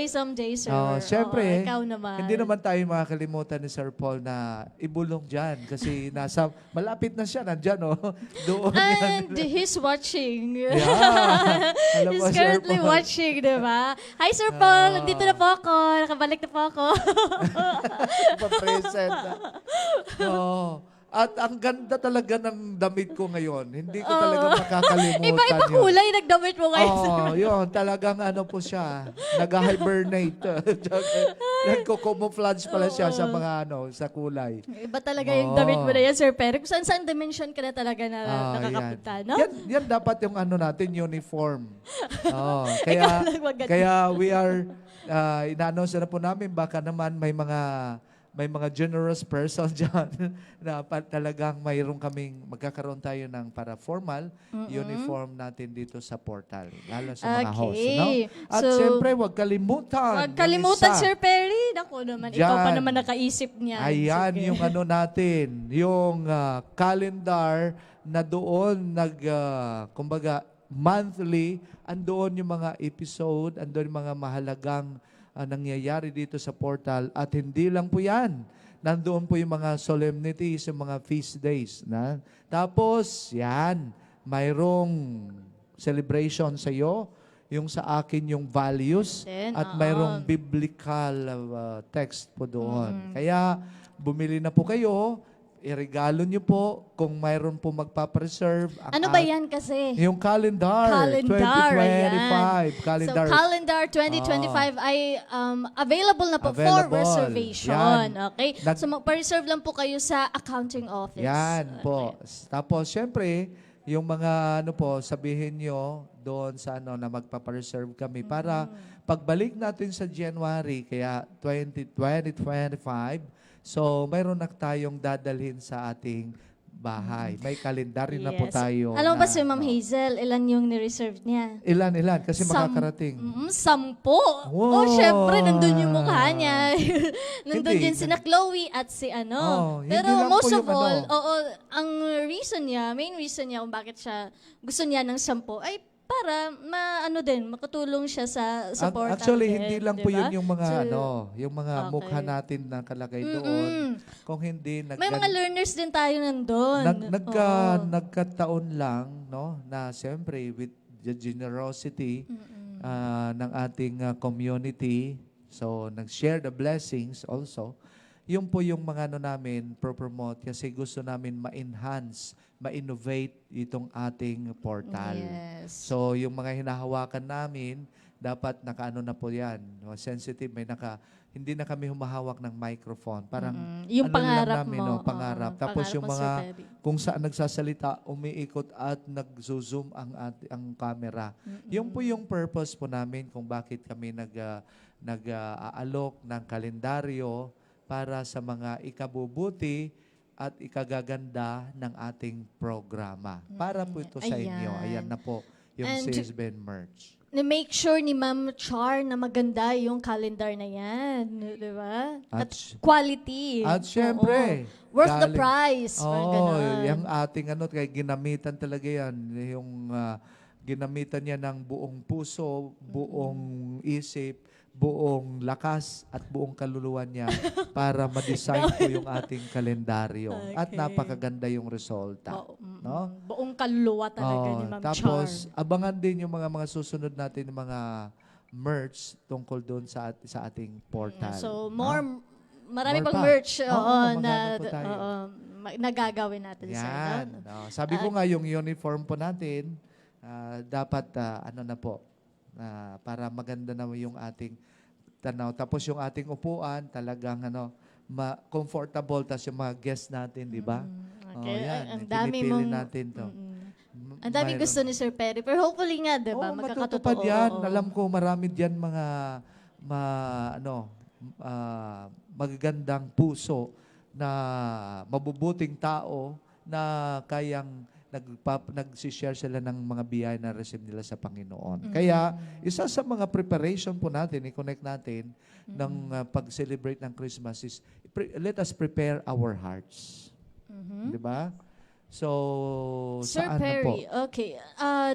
Someday, sir. Siyempre, Oo, ikaw naman. hindi naman tayo makakalimutan ni Sir Paul na ibulong dyan kasi nasa, malapit na siya, nandyan, oh. Doon yan. And he's watching. Yeah. Alam mo, He's Sir currently Paul. watching, di ba? Hi, Sir Paul. Nandito na po ako. Nakabalik na po ako. Pa-present. No. At ang ganda talaga ng damit ko ngayon. Hindi ko talaga makakalimutan Iba-iba yun. kulay nagdamit mo ngayon. Oo, yun. Talagang ano po siya. Nag-hibernate. Nagko-camouflage pala siya sa mga sa kulay. Iba talaga yung damit mo na yan, Sir Perry. Kung saan dimension ka na talaga na nakakapunta, yan. no? Yan dapat yung natin, uniform. Oh, kaya, lang maganda. kaya we are, ina-announce na po namin, baka naman may mga generous person dyan na talagang mayroon magkakaroon tayo ng para formal uniform natin dito sa portal. Lalo sa mga host. No? At So, siyempre, huwag kalimutan. Huwag kalimutan, yung isa. Sir Perry. Naku naman, ikaw pa Diyan. naman nakaisip niya. Ayan Sige. yung natin, yung calendar na doon kumbaga monthly, andoon yung mga episode, andoon yung mga mahalagang nangyayari dito sa portal at hindi lang po yan. Nandoon po yung mga solemnities, yung mga feast days. Tapos, yan, mayroong celebration sa iyo, yung sa akin yung values Then, at mayroong biblical text po doon. Kaya, bumili na po kayo, iregalo nyo po kung mayroon po magpapreserve. Ano ba yan kasi? Yung calendar, Calendar, 2025. Calendar. So, calendar 2025 ay available na po for Available. reservation. Yan. Okay? Nag- So, magpa-reserve lang po kayo sa accounting office. Yan po. Tapos, syempre, yung mga sabihin nyo doon sa na magpapareserve kami para pagbalik natin sa January, kaya 2025, so mayroon na tayong dadalhin sa ating bahay. May kalendaryo na po Yes. tayo. Alam mo ba na, si Ma'am Hazel, ilan yung ni-reserve niya? Ilan? Kasi makakarating. 10. Wow. Oh, syempre, nandun yung mukha niya. Nandun Hindi. din sina Chloe at si Hindi Pero lang most po of yung all, ang main reason niya kung bakit gusto niya ng 10 ay para makatulong siya sa support. Actually, hindi lang po yun yung mga yung mga Okay. mukha natin na kalagay doon. Kung hindi May mga learners din tayo nandun. nagkataon lang na siyempre with the generosity ng ating community, so nag-share the blessings also. Yun po yung mga namin promote kasi gusto namin ma-enhance, ma-innovate itong ating portal. Yes. So yung mga hinahawakan namin, dapat nakaano na po yan. Sensitive, hindi na kami humahawak ng microphone. Parang yung pangarap lang namin, mo. pangarap. Oo, Tapos pangarap yung mo, mga Sir Terry. kung saan nagsasalita, umiikot at nag-zoom ang camera. Yung po yung purpose po namin kung bakit kami nag-aalok ng kalendaryo para sa mga ikabubuti at ikagaganda ng ating programa. Para po ito sa inyo. Ayan. Ayan na po yung And sales Ben merch. Na-make sure ni Ma'am Char na maganda yung calendar na yan. Di ba? At quality. At syempre, Oo. Worth the galing- price. Parang ganon. yung ating kaya ginamitan talaga yan. Yung ginamitan niya ng buong puso, buong isip, buong lakas at buong kaluluwa niya para ma-design po yung ating kalendaryo. At Okay. napakaganda yung resulta. No? Buong kaluluwa talaga ni Ma'am Tapos, Char. abangan din yung mga susunod natin mga merch tungkol doon sa ating portal. So, no? marami More pang pa. merch maghanap po tayo. nagagawin natin sa Yan. Sabi ko nga, yung uniform po natin, dapat para maganda na yung ating tanaw. Tapos yung ating upuan, talagang comfortable. Tapos yung mga guests natin, di ba? Okay. yan. Ang dami Pinipili mong... natin to. Ang dami gusto ni Sir Perry. Pero hopefully nga, di ba? Oo, Magkakatotoo. matutupad yan. Oo. Alam ko, marami diyan mga magagandang puso na mabubuting tao na kayang nagsishare sila ng mga biyaya na receive nila sa Panginoon. Kaya, isa sa mga preparation po natin, i-connect natin ng pag-celebrate ng Christmas is, let us prepare our hearts. Di ba? So, Sir saan na po? Perry, okay.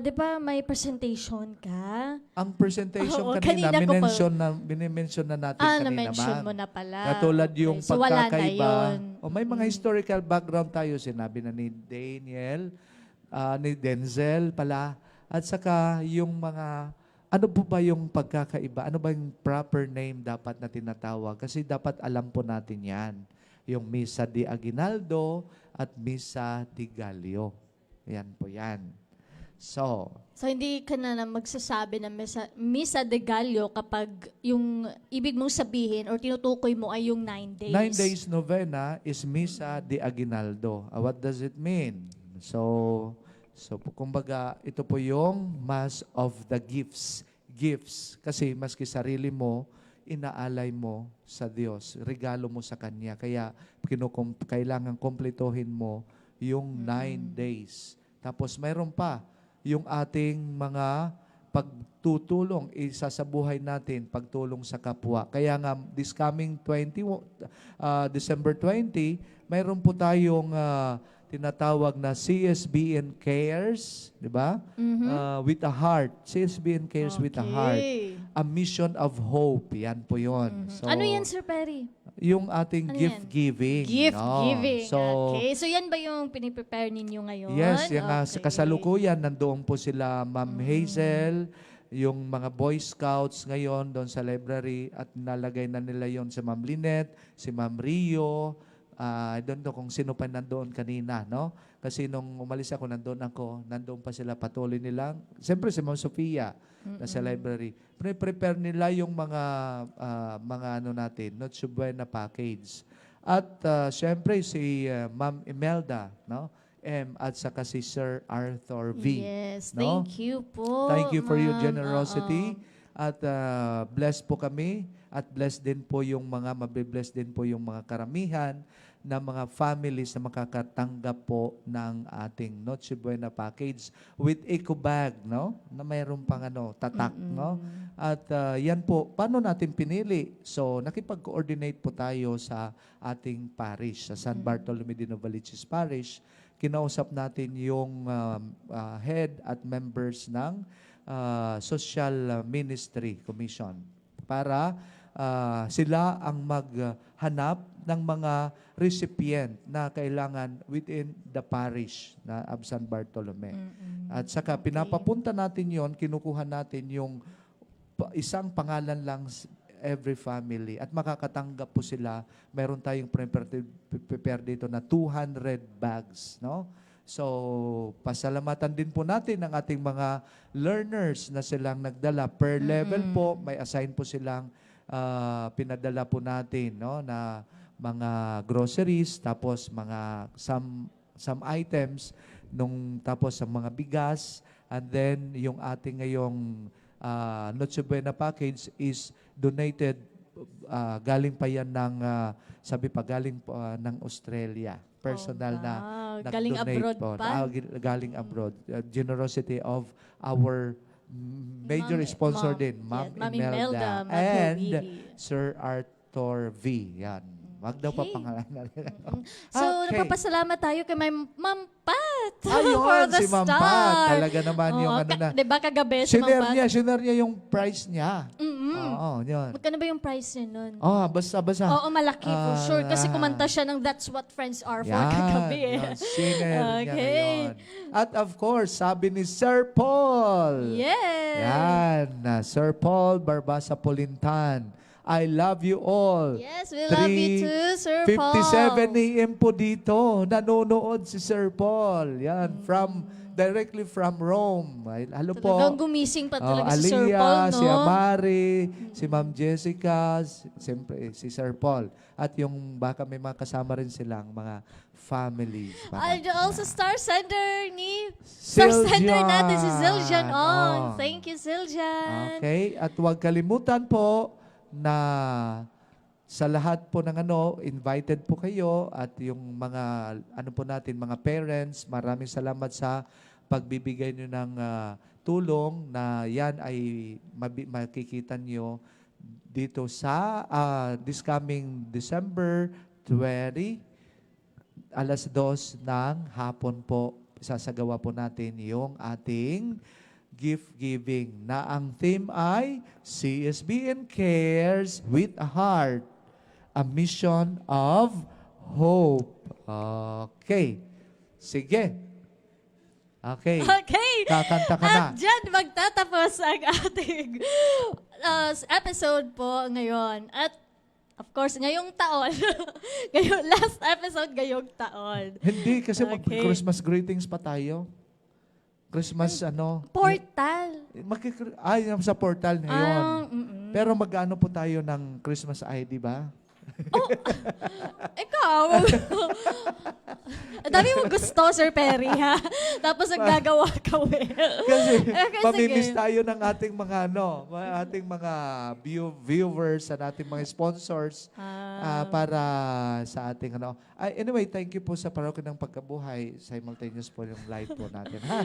Di ba may presentation ka? Ang presentation Oo, kanina, kanina ko pa- minimension na natin kanina, Na-mention ma'am. mo na pala. Katulad yung Okay, so wala na pagkakaiba. yun. O may mga historical background tayo, sinabi na ni Daniel, ni Denzel pala, at saka yung mga, ano po ba yung pagkakaiba? Ano ba yung proper name dapat na tinatawag? Kasi dapat alam po natin yan. Yung Misa de Aguinaldo at Misa de Gallo. Yan po yan. So, So hindi ka na magsasabi ng Misa de Gallo kapag yung ibig mong sabihin or tinutukoy mo ay yung 9 days. 9 days novena is Misa de Aguinaldo. What does it mean? So kumbaga, ito po yung Mass of the Gifts. Gifts. Kasi maski sarili mo, inaalay mo sa Diyos. Regalo mo sa Kanya. Kaya kailangan kompletohin mo yung 9 days. Tapos mayroon pa yung ating mga pagtutulong, isa sa buhay natin, pagtulong sa kapwa. Kaya nga, this coming December 20, mayroon po tayong tinatawag na CSBN Cares, di ba? With a Heart. CSBN Cares with a Heart. A Mission of Hope. Yan po yun. So, Ano yan, Sir Perry? yung ating Ano gift yan? giving. Gift no? giving. So, Okay. So yan ba yung piniprepare ninyo ngayon? yes, yung sa Okay. kasalukuyan, nandoon po sila Ma'am Hazel, yung mga Boy Scouts ngayon doon sa library at nalagay na nila yon sa Ma'am Lynette, si Ma'am Rio, I don't know kung sino pa nandoon kanina, no? Kasi nung umalis ako, nandoon pa sila patuloy nilang. Siyempre si Ma'am Sofia na sa library. Prepare nila yung mga ano natin, Noche Buena package. At siyempre si Ma'am Imelda, no? At saka si Sir Arthur V. Yes, no? thank you po. Thank you for your ma'am. generosity. Oo. At blessed po kami. At blessed din po yung mabibless din po yung mga karamihan na mga families na makakatanggap po ng ating Noche Buena package with eco bag, no? Na mayroon pang tatak, no? At yan po, paano natin pinili? So, nakipag-coordinate po tayo sa ating parish, sa San Bartolome de Novaliches Parish. Kinausap natin yung head at members ng Social Ministry Commission para sila ang maghanap ng mga recipient na kailangan within the parish na of San Bartolome. At saka pinapapunta natin yon, kinukuha natin yung isang pangalan lang every family at makakatanggap po sila. Meron tayong prepare dito na 200 bags, no? So, pasalamatan din po natin ang ating mga learners na silang nagdala. Per level po, may assign po silang pinadala po natin, no, na mga groceries, tapos mga some items, tapos sa mga bigas, and then yung ating ngayong Noche Buena package is donated, galing pa yan ng, galing ng Australia. Personal na galing nag-donate abroad po. pa? Galing abroad. Generosity of our major sponsor din, Ma'am Ma'am Imelda, Imelda and Magovili. Sir Arthur V. Yan. Wag daw pa Okay. pangalanan. So, Okay. napapasalamat tayo kay Ma'am Pat Ayun, for the si Ma'am star. Pat. Talaga naman yung na. Diba kagabi si Ma'am Pat? Sinare niya yung price niya. Oo, yun. Magkano ba yung price niya nun? Oh, basta. Oo, malaki for sure. Kasi kumanta siya ng That's What Friends Are for kagabi eh. Yan, singer niya Okay. ngayon. At of course, sabi ni Sir Paul. Yes! Yan, Sir Paul Barbasa Polintan. I love you all. Yes, we love you too, Sir Paul. 57 a.m. po dito. Nanonood si Sir Paul. Yan, directly from Rome. Ay, hello po. Talagang gumising pa talaga si Sir Aliyah, Paul, no? si Amari, si Ma'am Jessica, siyempre si Sir Paul. At yung baka may mga kasama rin silang mga families. And also star sender ni Zildjian. star sender natin si Zildjian on. Oh. Thank you, Zildjian. Okay, at huwag kalimutan po na sa lahat po ng invited po kayo at yung mga po natin, mga parents, maraming salamat sa pagbibigay niyo ng tulong na yan ay makikita niyo dito sa this coming December 20, alas 2 ng hapon po, sasagawa po natin yung ating gift giving na ang theme ay CSBN Cares with a Heart, a Mission of Hope. Okay. Sige. Okay. Okay. Kakanta ka na. At dyan magtatapos ang ating episode po ngayon. At Of course, ngayong taon. Ngayong last episode, ngayong taon. Hindi, kasi Okay. mag-Christmas greetings pa tayo. Christmas, Portal. yung sa portal ngayon. Mm-mm. Pero mag-ano po tayo ng Christmas ID ba? Ikaw. Ang dami mo gusto, Sir Perry, ha? Tapos naggagawa ka, we. Kasi Okay, mamimiss sige. tayo ng ating mga viewers at ating mga sponsors para sa ating anyway, thank you po sa Parokya ng Pagkabuhay. Simultaneous po yung live po natin, ha?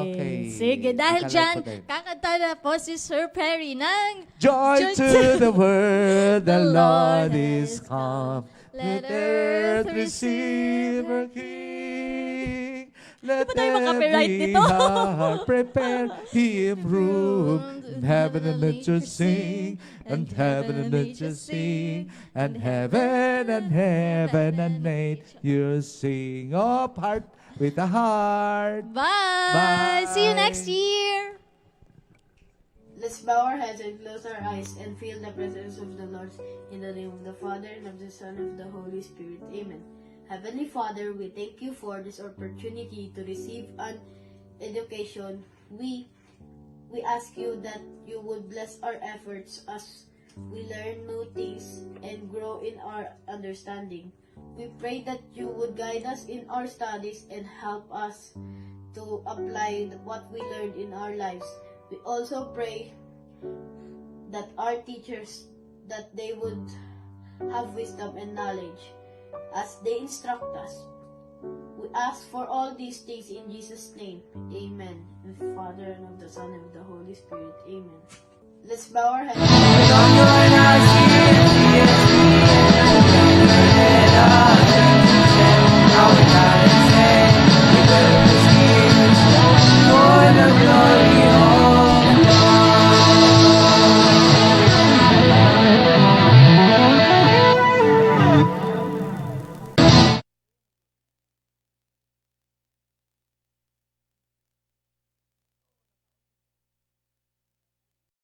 Okay. Sige, dahil Nakalive dyan, po tayo. kakanta na po si Sir Perry ng Joy to the world, the Lord is come. Let Let earth receive her King. Let ba tayo makapiright every nito? heart prepare Him room. And heaven and nature sing, and heaven and nature sing, and heaven and nature sing. Up heart with a heart. Bye! Bye. See you next year! Let's bow our heads and close our eyes and feel the presence of the Lord. In the name of the Father, and of the Son, and of the Holy Spirit. Amen. Heavenly Father, we thank you for this opportunity to receive an education. We ask you that you would bless our efforts as we learn new things and grow in our understanding. We pray that you would guide us in our studies and help us to apply what we learned in our lives. We also pray that our teachers, that they would have wisdom and knowledge as they instruct us. We ask for all these things in Jesus' name. Amen. In the Father, and of the Son, and of the Holy Spirit. Amen. Let's bow our heads.